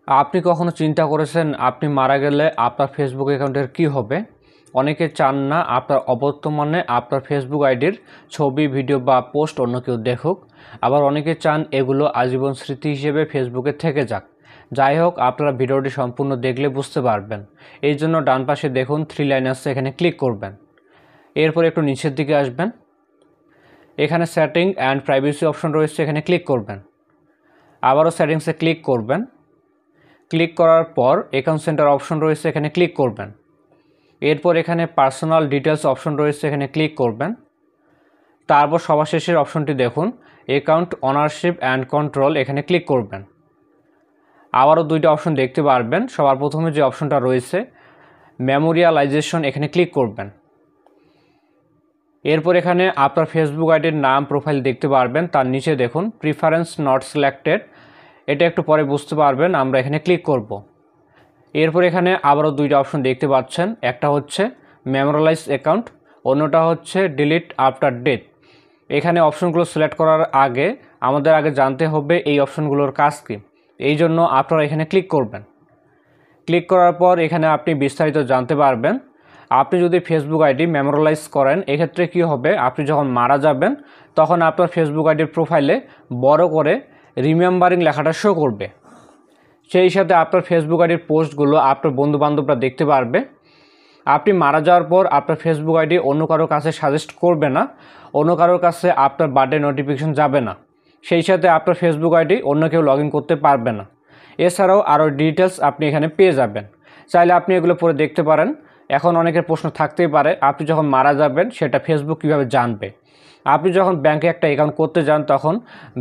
আপনি কখনো চিন্তা করেছেন আপনি মারা গেলে আপনার ফেসবুক অ্যাকাউন্টের কী হবে? অনেকে চান না আপনার অবর্তমানে আপনার ফেসবুক আইডির ছবি, ভিডিও বা পোস্ট অন্য কেউ দেখুক। আবার অনেকে চান এগুলো আজীবন স্মৃতি হিসেবে ফেসবুকে থেকে যাক। যাই হোক, আপনারা ভিডিওটি সম্পূর্ণ দেখলে বুঝতে পারবেন। এই জন্য ডান পাশে দেখুন 3 লাইন আছে, এখানে ক্লিক করবেন। এরপর একটু নিচের দিকে আসবেন। এখানে সেটিং অ্যান্ড প্রাইভেসি অপশন রয়েছে, এখানে ক্লিক করবেন। আবারও সেটিংসে ক্লিক করবেন। ক্লিক করার পর অ্যাকাউন্ট সেন্টার অপশন রয়েছে, এখানে ক্লিক করবেন। এরপর এখানে পার্সোনাল ডিটেলস অপশন রয়েছে, এখানে ক্লিক করবেন। তারপর সবার শেষের অপশনটি দেখুন অ্যাকাউন্ট ওনারশিপ অ্যান্ড কন্ট্রোল, এখানে ক্লিক করবেন। আবারও দুইটা অপশন দেখতে পারবেন। সবার প্রথমে যে অপশনটা রয়েছে মেমোরিয়ালাইজেশন, এখানে ক্লিক করবেন। এরপর এখানে আপনার ফেসবুক আইডির নাম, প্রোফাইল দেখতে পারবেন। তার নিচে দেখুন প্রিফারেন্স নট সিলেক্টেড, এটা একটু পরে বুঝতে পারবেন। আমরা এখানে ক্লিক করব। এরপর এখানে আবারও দুইটা অপশন দেখতে পাচ্ছেন, একটা হচ্ছে মেমোরিয়ালাইজ অ্যাকাউন্ট, অন্যটা হচ্ছে ডিলিট আফটার ডেথ। এখানে অপশনগুলো সিলেক্ট করার আগে আমাদের জানতে হবে এই অপশনগুলোর কাজ কী। এই জন্য আপনারা এখানে ক্লিক করবেন। ক্লিক করার পর এখানে আপনি বিস্তারিত জানতে পারবেন। আপনি যদি ফেসবুক আইডি মেমোরিয়ালাইজ করেন, এক্ষেত্রে কী হবে, আপনি যখন মারা যাবেন তখন আপনার ফেসবুক আইডির প্রোফাইলে বড় করে রিমেম্বারিং লেখাটা শো করবে। সেই সাথে আপনার ফেসবুক আইডির পোস্টগুলো আপনার বন্ধুবান্ধবরা দেখতে পারবে। আপনি মারা যাওয়ার পর আপনার ফেসবুক আইডি অন্য কারোর কাছে সাজেস্ট করবে না, অন্য কারোর কাছে আপনার বার্থডে নোটিফিকেশন যাবে না। সেই সাথে আপনার ফেসবুক আইডি অন্য কেউ লগ ইন করতে পারবে না। এছাড়াও আরও ডিটেলস আপনি এখানে পেয়ে যাবেন। চাইলে আপনি এগুলো পরে দেখতে পারেন। এখন অনেকের প্রশ্ন থাকতেই পারে, আপনি যখন মারা যাবেন সেটা ফেসবুক কীভাবে জানবে? আপনি যখন ব্যাংকে একটা অ্যাকাউন্ট করতে যান তখন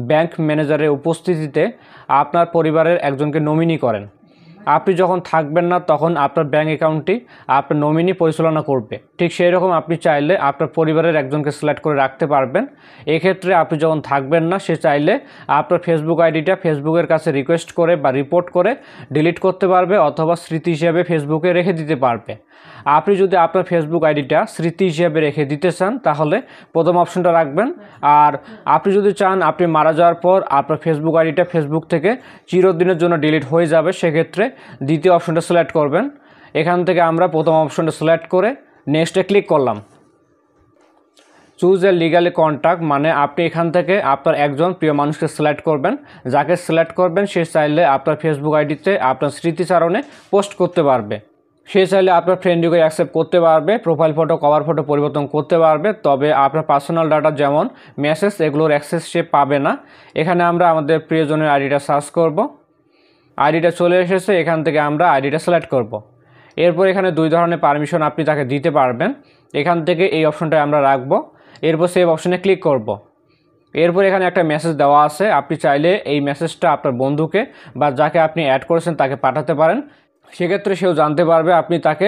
ব্যাংক ম্যানেজারের উপস্থিতিতে আপনার পরিবারের একজনকে নমিনি করেন। আপনি যখন থাকবেন না তখন আপনার ব্যাংক অ্যাকাউন্টটি আপনার নমিনি পরিচালনা করবে। ঠিক সেই রকম আপনি চাইলে আপনার পরিবারের একজনকে সিলেক্ট করে রাখতে পারবেন। এক্ষেত্রে আপনি যখন থাকবেন না, সে চাইলে আপনার ফেসবুক আইডিটা ফেসবুকের কাছে রিকোয়েস্ট করে বা রিপোর্ট করে ডিলিট করতে পারবে, অথবা স্মৃতি হিসেবে ফেসবুকে রেখে দিতে পারবে। আপনি যদি আপনার ফেসবুক আইডিটা স্মৃতি হিসেবে রেখে দিতে চান তাহলে প্রথম অপশনটা রাখবেন। আর আপনি যদি চান আপনি মারা যাওয়ার পর আপনার ফেসবুক আইডিটা ফেসবুক থেকে চিরদিনের জন্য ডিলিট হয়ে যাবে, সেক্ষেত্রে দ্বিতীয় অপশনটা সিলেক্ট করবেন। এখান থেকে আমরা প্রথম অপশনটা সিলেক্ট করে নেক্সটে ক্লিক করলাম। চুজ এ লিগালি কন্ট্যাক্ট, মানে আপনি এখান থেকে আপনার একজন প্রিয় মানুষকে সিলেক্ট করবেন। যাকে সিলেক্ট করবেন সে চাইলে আপনার ফেসবুক আইডিতে আপনার স্মৃতিচারণে পোস্ট করতে পারবে। সে চাইলে আপনার ফ্রেন্ডকে অ্যাকসেপ্ট করতে পারবে, প্রোফাইল ফটো, কভার ফটো পরিবর্তন করতে পারবে। তবে আপনার পার্সোনাল ডাটা যেমন মেসেজ, এগুলোর অ্যাক্সেস সে পাবে না। এখানে আমরা আমাদের প্রিয়জনের আইডিটা সার্চ করব। আইডিটা চলে এসেছে, এখান থেকে আমরা আইডিটা সিলেক্ট করব। এরপর এখানে দুই ধরনের পারমিশন আপনি তাকে দিতে পারবেন। এখান থেকে এই অপশনটা আমরা রাখব। এরপর সেভ অপশনে ক্লিক করব। এরপর এখানে একটা মেসেজ দেওয়া আছে, আপনি চাইলে এই মেসেজটা আপনার বন্ধুকে বা যাকে আপনি অ্যাড করেছেন তাকে পাঠাতে পারেন। সেক্ষেত্রে সেও জানতে পারবে আপনি তাকে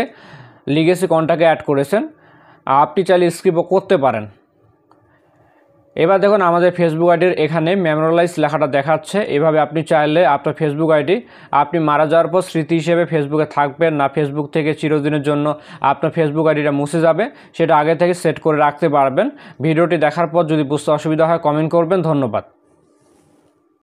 লিগেসি কন্ট্যাক্টে অ্যাড করেছেন। আপনি চাইলে স্কিপও করতে পারেন। এবার দেখুন আমাদের ফেসবুক আইডির এখানে মেমোরিয়ালাইজ লেখাটা দেখাচ্ছে। এভাবে আপনি চাইলে আপনার ফেসবুক আইডি আপনি মারা যাওয়ার পর স্মৃতি হিসেবে ফেসবুকে থাকবেন না ফেসবুক থেকে চিরদিনের জন্য আপনার ফেসবুক আইডিটা মুছে যাবে, সেটা আগে থেকে সেট করে রাখতে পারবেন। ভিডিওটি দেখার পর যদি বুঝতে অসুবিধা হয় কমেন্ট করবেন। ধন্যবাদ।